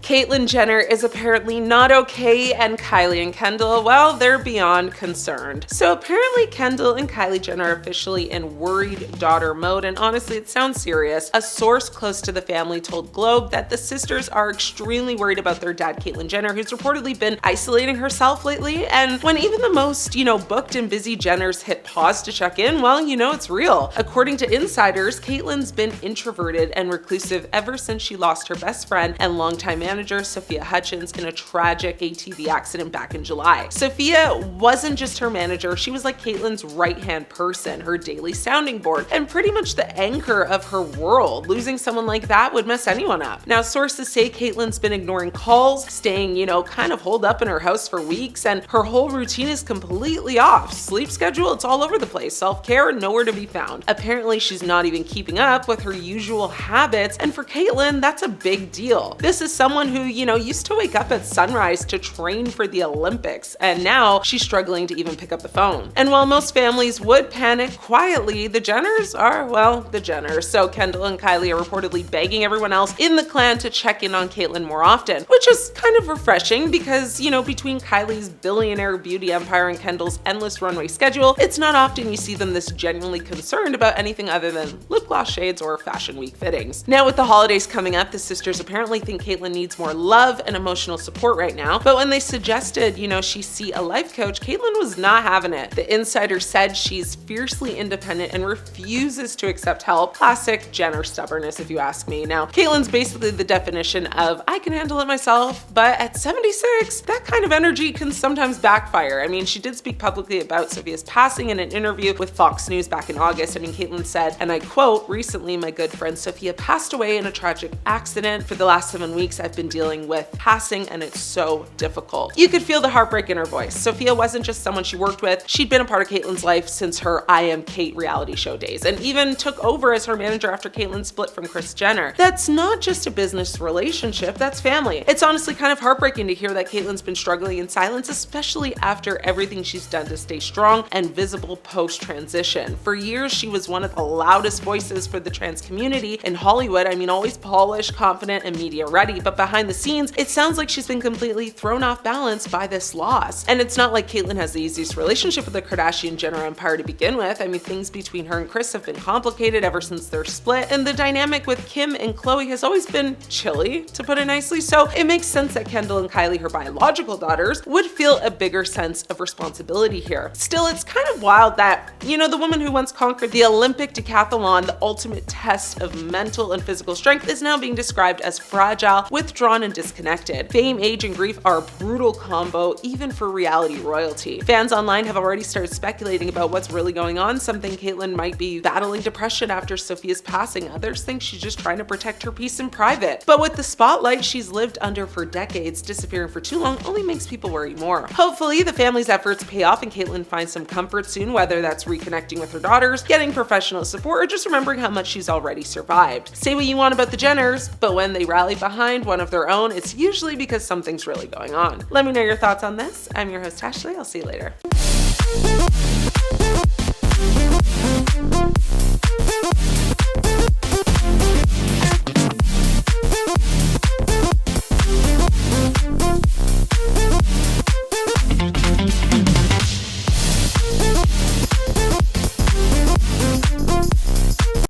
Caitlyn Jenner is apparently not okay, and Kylie and Kendall, well, they're beyond concerned. So apparently Kendall and Kylie Jenner are officially in worried daughter mode, and honestly, it sounds serious. A source close to the family told Globe that the sisters are extremely worried about their dad, Caitlyn Jenner, who's reportedly been isolating herself lately. And when even the most, booked and busy Jenners hit pause to check in, well, it's real. According to insiders, Caitlyn's been introverted and reclusive ever since she lost her best friend and longtime manager, Sophia Hutchins, in a tragic ATV accident back in July. Sophia wasn't just her manager, she was like Caitlyn's right-hand person, her daily sounding board, and pretty much the anchor of her world. Losing someone like that would mess anyone up. Now, sources say Caitlyn's been ignoring calls, staying, kind of holed up in her house for weeks, and her whole routine is completely off. Sleep schedule, it's all over the place. Self-care, nowhere to be found. Apparently, she's not even keeping up with her usual habits, and for Caitlyn, that's a big deal. This is someone who, used to wake up at sunrise to train for the Olympics, and now she's struggling to even pick up the phone. And while most families would panic quietly, the Jenners are, well, the Jenners. So Kendall and Kylie are reportedly begging everyone else in the clan to check in on Caitlyn more often, which is kind of refreshing because, between Kylie's billionaire beauty empire and Kendall's endless runway schedule, it's not often you see them this genuinely concerned about anything other than lip gloss shades or fashion week fittings. Now, with the holidays coming up, the sisters apparently think Caitlyn needs more love and emotional support right now, but when they suggested, she see a life coach, Caitlyn was not having it. The insider said she's fiercely independent and refuses to accept help. Classic Jenner stubbornness, if you ask me. Now, Caitlyn's basically the definition of I can handle it myself, but at 76, that kind of energy can sometimes backfire. I mean, she did speak publicly about Sophia's passing in an interview with Fox News back in August. Caitlyn said, and I quote, "Recently, my good friend Sophia passed away in a tragic accident. For the last 7 weeks, I've been dealing with passing, and it's so difficult." You could feel the heartbreak in her voice. Sophia wasn't just someone she worked with. She'd been a part of Caitlyn's life since her I Am Kate reality show days, and even took over as her manager after Caitlyn split from Kris Jenner. That's not just a business relationship, that's family. It's honestly kind of heartbreaking to hear that Caitlyn's been struggling in silence, especially after everything she's done to stay strong and visible post-transition. For years, she was one of the loudest voices for the trans community in Hollywood. Always polished, confident, and media ready, but behind the scenes, it sounds like she's been completely thrown off balance by this loss. And it's not like Caitlyn has the easiest relationship with the Kardashian Jenner empire to begin with. Things between her and Kris have been complicated ever since their split, and the dynamic with Kim and Khloe has always been chilly, to put it nicely. So it makes sense that Kendall and Kylie, her biological daughters, would feel a bigger sense of responsibility here. Still, it's kind of wild that, the woman who once conquered the Olympic decathlon, the ultimate test of mental and physical strength, is now being described as fragile, withdrawn, and disconnected. Fame, age, and grief are a brutal combo, even for reality royalty. Fans online have already started speculating about what's really going on. Some think Caitlyn might be battling depression after Sophia's passing. Others think she's just trying to protect her peace in private. But with the spotlight she's lived under for decades, disappearing for too long only makes people worry more. Hopefully, the family's efforts pay off and Caitlyn finds some comfort soon, whether that's reconnecting with her daughters, getting professional support, or just remembering how much she's already survived. Say what you want about the Jenners, but when they rally behind one of their own, it's usually because something's really going on. Let me know your thoughts on this. I'm your host, Ashley. I'll see you later.